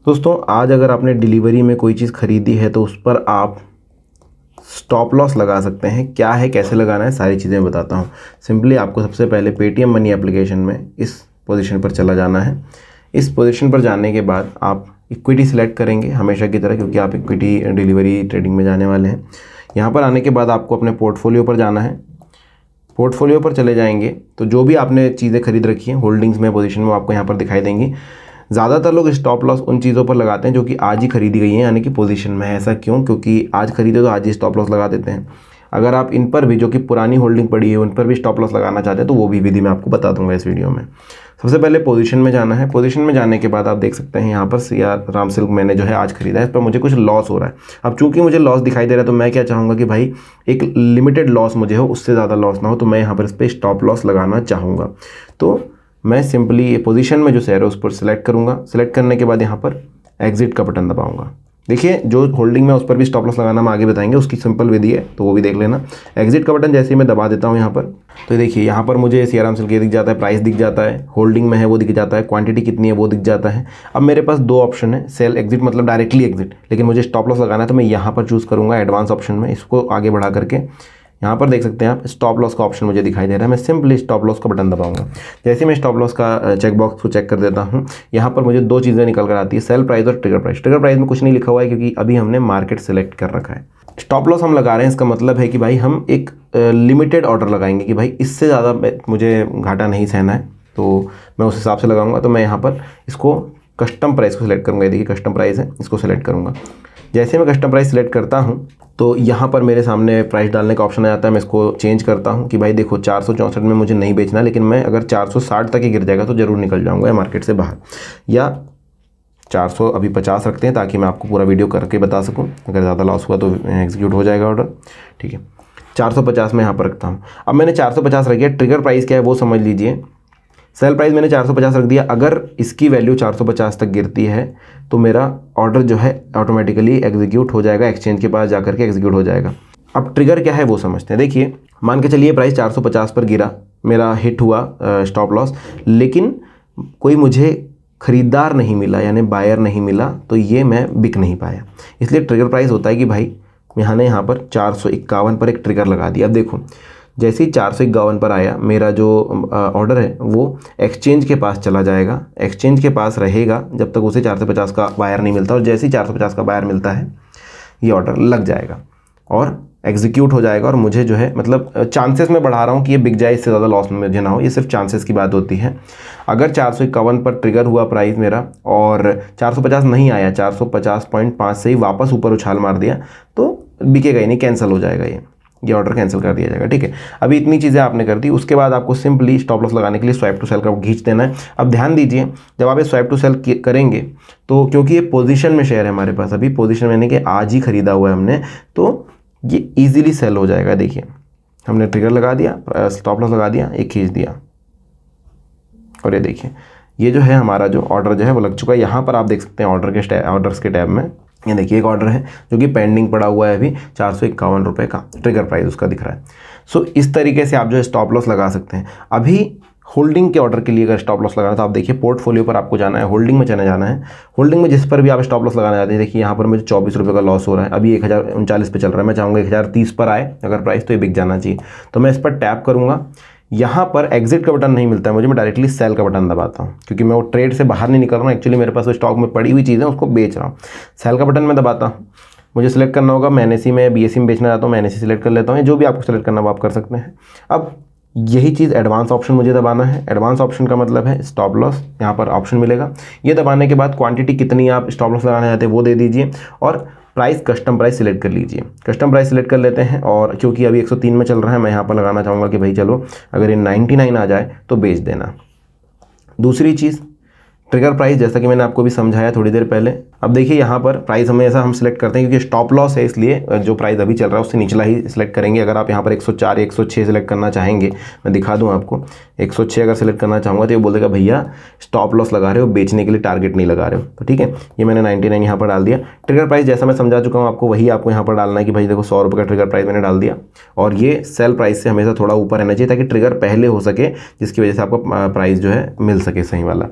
दोस्तों आज अगर आपने डिलीवरी में कोई चीज़ ख़रीदी है तो उस पर आप स्टॉप लॉस लगा सकते हैं। क्या है, कैसे लगाना है, सारी चीज़ें बताता हूँ। सिंपली आपको सबसे पहले पेटीएम मनी एप्लीकेशन में इस पोजीशन पर चला जाना है। इस पोजीशन पर जाने के बाद आप इक्विटी सिलेक्ट करेंगे हमेशा की तरह, क्योंकि आप इक्विटी डिलीवरी ट्रेडिंग में जाने वाले हैं। यहाँ पर आने के बाद आपको अपने पोर्टफोलियो पर जाना है। पोर्टफोलियो पर चले जाएंगे तो जो भी आपने चीज़ें खरीद रखी हैं होल्डिंग्स में पोजीशन में आपको यहाँ पर दिखाई देंगी। ज़्यादातर लोग स्टॉप लॉस उन चीज़ों पर लगाते हैं जो कि आज ही खरीदी गई हैं, यानी कि पोजीशन में है। ऐसा क्यों? क्योंकि आज खरीदे तो आज ही स्टॉप लॉस लगा देते हैं। अगर आप इन पर भी, जो कि पुरानी होल्डिंग पड़ी है, उन पर भी स्टॉप लॉस लगाना चाहते हैं तो वो भी विधि मैं आपको बता दूंगा इस वीडियो में। सबसे पहले पोजीशन में जाना है। पोजीशन में जाने के बाद आप देख सकते हैं यहाँ पर सियार राम सिल्क मैंने जो है आज खरीदा है, इस पर मुझे कुछ लॉस हो रहा है। अब चूंकि मुझे लॉस दिखाई दे रहा है तो मैं क्या चाहूँगा कि भाई एक लिमिटेड लॉस मुझे हो, उससे ज़्यादा लॉस ना हो, तो मैं यहाँ पर इस पर स्टॉप लॉस लगाना चाहूँगा। तो मैं सिंपली ये पोजीशन में जो शेयर है उस पर सिलेक्ट करूँगा। सिलेक्ट करने के बाद यहाँ पर एग्जिट का बटन दबाऊँगा। देखिए जो होल्डिंग में उस पर भी स्टॉप लॉस लगाना हम आगे बताएंगे, उसकी सिंपल विधि है तो वो भी देख लेना। एग्जिट का बटन जैसे ही मैं दबा देता हूँ यहाँ पर, तो देखिए यहाँ पर मुझे सियाराम सिल्क दिख जाता है, प्राइस दिख जाता है, होल्डिंग में है वो दिख जाता है, क्वांटिटी कितनी है वो दिख जाता है। अब मेरे पास दो ऑप्शन है, सेल एग्जिट मतलब डायरेक्टली एग्जिट, लेकिन मुझे स्टॉप लॉस लगाना है तो मैं यहाँ पर चूज़ करूँगा एडवांस ऑप्शन में। इसको आगे बढ़ा करके यहाँ पर देख सकते हैं आप स्टॉप लॉस का ऑप्शन मुझे दिखाई दे रहा है। मैं सिंपली स्टॉप लॉस का बटन दबाऊंगा। जैसे मैं स्टॉप लॉस का चेक बॉक्स को चेक कर देता हूँ, यहाँ पर मुझे दो चीज़ें निकल कर आती है, सेल प्राइस और ट्रिगर प्राइस। ट्रिगर प्राइस में कुछ नहीं लिखा हुआ है क्योंकि अभी हमने मार्केट सेलेक्ट कर रखा है। स्टॉप लॉस हम लगा रहे हैं, इसका मतलब है कि भाई हम एक लिमिटेड ऑर्डर लगाएंगे कि भाई इससे ज़्यादा मुझे घाटा नहीं सहना है, तो मैं उस हिसाब से लगाऊंगा। तो मैं यहाँ पर इसको कस्टम प्राइस को सिलेक्ट करूँगा। देखिए कस्टम प्राइस है, इसको सिलेक्ट करूँगा। जैसे मैं कस्टम प्राइस सिलेक्ट करता हूँ तो यहाँ पर मेरे सामने प्राइस डालने का ऑप्शन आ जाता है। मैं इसको चेंज करता हूँ कि भाई देखो 464 में मुझे नहीं बेचना, लेकिन मैं अगर 460 तक ही गिर जाएगा तो ज़रूर निकल जाऊँगा या मार्केट से बाहर, या 400 अभी 50 रखते हैं ताकि मैं आपको पूरा वीडियो करके बता सकूँ। अगर ज़्यादा लॉस हुआ तो एग्जीक्यूट हो जाएगा ऑर्डर, ठीक है। 450 में यहाँ पर रखता हूँ। अब मैंने 450 रख दिया। ट्रिगर प्राइस क्या है वो समझ लीजिए। सेल प्राइस मैंने 450 रख दिया। अगर इसकी वैल्यू 450 तक गिरती है तो मेरा ऑर्डर जो है ऑटोमेटिकली एग्जीक्यूट हो जाएगा, एक्सचेंज के पास जाकर के एग्जीक्यूट हो जाएगा। अब ट्रिगर क्या है वो समझते हैं। देखिए मान के चलिए प्राइस 450 पर गिरा, मेरा हिट हुआ स्टॉप लॉस, लेकिन कोई मुझे ख़रीदार नहीं मिला, यानी बायर नहीं मिला, तो ये मैं बिक नहीं पाया। इसलिए ट्रिगर प्राइस होता है कि भाई यहाँ पर 451 पर एक ट्रिगर लगा दिया। अब देखो जैसे ही 451 पर आया, मेरा जो ऑर्डर है वो एक्सचेंज के पास चला जाएगा, एक्सचेंज के पास रहेगा जब तक उसे 450 का बायर नहीं मिलता, और जैसे ही 450 का बायर मिलता है ये ऑर्डर लग जाएगा और एग्जीक्यूट हो जाएगा। और मुझे जो है मतलब चांसेस मैं बढ़ा रहा हूँ कि ये बिक जाए, इससे ज़्यादा लॉस में मुझे ना हो, ये सिर्फ चांसेस की बात होती है। अगर 451 पर ट्रिगर हुआ प्राइस मेरा और 450 नहीं आया, 450.5 से ही वापस ऊपर उछाल मार दिया, तो बिकेगा ही नहीं, कैंसिल हो जाएगा, ये ऑर्डर कैंसिल कर दिया जाएगा, ठीक है। अभी इतनी चीज़ें आपने कर दी। उसके बाद आपको सिंपली स्टॉप लॉस लगाने के लिए स्वाइप टू सेल का खींच देना है। अब ध्यान दीजिए, जब आप ये स्वाइप टू सेल करेंगे तो क्योंकि ये पोजीशन में शेयर है हमारे पास, अभी पोजीशन में, यानी कि आज ही खरीदा हुआ है हमने, तो ये ईजिली सेल हो जाएगा। देखिए हमने ट्रिगर लगा दिया, स्टॉप लॉस लगा दिया, एक खींच दिया, और ये देखिए ये जो है हमारा जो ऑर्डर जो है वो लग चुका है। यहाँ पर आप देख सकते हैं ऑर्डर्स के टैब में, ये देखिए एक ऑर्डर है जो कि पेंडिंग पड़ा हुआ है, अभी 451 रुपये का ट्रिगर प्राइस उसका दिख रहा है। सो इस तरीके से आप जो है स्टॉप लॉस लगा सकते हैं। अभी होल्डिंग के ऑर्डर के लिए अगर स्टॉप लॉस लगाना है तो आप देखिए पोर्टफोलियो पर आपको जाना है, होल्डिंग में चले जाना है। होल्डिंग में जिस पर भी आप स्टॉप लॉस लगाना चाहते हैं, देखिए यहाँ पर मुझे 24 रुपये का लॉस हो रहा है, अभी 1039 पे चल रहा है। मैं चाहूँगा 1030 पर आए अगर प्राइस, तो ये बिक जाना चाहिए। तो मैं इस पर टैप करूँगा। यहाँ पर एग्जिट का बटन नहीं मिलता है मुझे, मैं डायरेक्टली सेल का बटन दबाता हूँ, क्योंकि मैं वो ट्रेड से बाहर नहीं निकल रहा हूँ, एक्चुअली मेरे पास वो स्टॉक में पड़ी हुई चीज़ है उसको बेच रहा हूँ। सेल का बटन मैं दबाता हूँ। मुझे सिलेक्ट करना होगा, मैं NSE में BSE में बेचना चाहता हूँ, मैं NSE सिलेक्ट कर लेता हूँ। जो भी आपको सिलेक्ट करना वो आप कर सकते हैं। अब यही चीज़ एडवांस ऑप्शन मुझे दबाना है। एडवांस ऑप्शन का मतलब है स्टॉप लॉस, यहाँ पर ऑप्शन मिलेगा। ये दबाने के बाद क्वांटिटी कितनी आप स्टॉप लॉस लगाना चाहते हैं वो दे दीजिए, और प्राइस कस्टम प्राइस सिलेक्ट कर लीजिए। कस्टम प्राइस सिलेक्ट कर लेते हैं, और क्योंकि अभी 103 में चल रहा है, मैं यहाँ पर लगाना चाहूँगा कि भाई चलो अगर ये 99 आ जाए तो बेच देना। दूसरी चीज़ ट्रिगर प्राइस, जैसा कि मैंने आपको भी समझाया थोड़ी देर पहले। अब देखिए यहाँ पर प्राइस हमेशा हम सिलेक्ट करते हैं क्योंकि स्टॉप लॉस है, इसलिए जो प्राइस अभी चल रहा है उससे निचला ही सिलेक्ट करेंगे। अगर आप यहाँ पर 104 या 106 सिलेक्ट करना चाहेंगे, मैं दिखा दूँ आपको, 106 अगर सिलेक्ट करना चाहूँगा तो ये बोल देगा भैया स्टॉप लॉस लगा रहे हो, बेचने के लिए टारगेट नहीं लगा रहे हो। तो ठीक है, ये मैंने 99 यहाँ पर डाल दिया। ट्रिगर प्राइस जैसा मैं समझा चुका हूँ आपको, वही आपको यहाँ पर डालना है कि भाई देखो 100 रुपये का ट्रिगर प्राइस मैंने डाल दिया, और ये सेल प्राइस से हमेशा थोड़ा ऊपर रहना चाहिए ताकि ट्रिगर पहले हो सके, जिसकी वजह से आपको प्राइस जो है मिल सके सही वाला।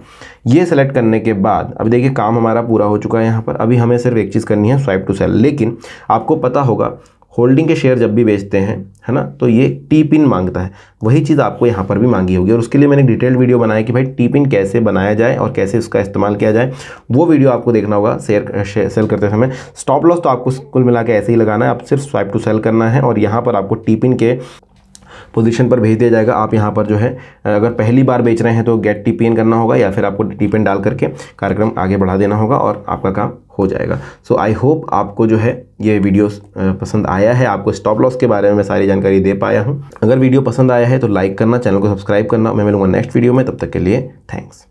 ये सेलेक्ट करने के बाद अब देखिए काम हमारा पूरा हो चुका है यहाँ पर। अभी हमें सिर्फ एक चीज़ करनी है, स्वाइप टू सेल। लेकिन आपको पता होगा होल्डिंग के शेयर जब भी बेचते हैं, है ना, तो ये टी पिन मांगता है। वही चीज़ आपको यहाँ पर भी मांगी होगी, और उसके लिए मैंने डिटेल्ड वीडियो बनाया कि भाई टी पिन कैसे बनाया जाए और कैसे उसका इस्तेमाल किया जाए। वो वीडियो आपको देखना होगा सेल करते समय। स्टॉप लॉस तो आपको कुल मिला के ऐसे ही लगाना है, आप सिर्फ स्वाइप टू सेल करना है और यहाँ पर आपको टी पिन के पोजीशन पर भेज दिया जाएगा। आप यहाँ पर जो है अगर पहली बार बेच रहे हैं तो गेट टीपीएन करना होगा, या फिर आपको टीपीएन डाल करके कार्यक्रम आगे बढ़ा देना होगा और आपका काम हो जाएगा। सो आई होप आपको जो है ये वीडियो पसंद आया है, आपको स्टॉप लॉस के बारे में मैं सारी जानकारी दे पाया हूँ। अगर वीडियो पसंद आया है तो लाइक करना, चैनल को सब्सक्राइब करना। मैं मिलूंगा नेक्स्ट वीडियो में, तब तक के लिए थैंक्स।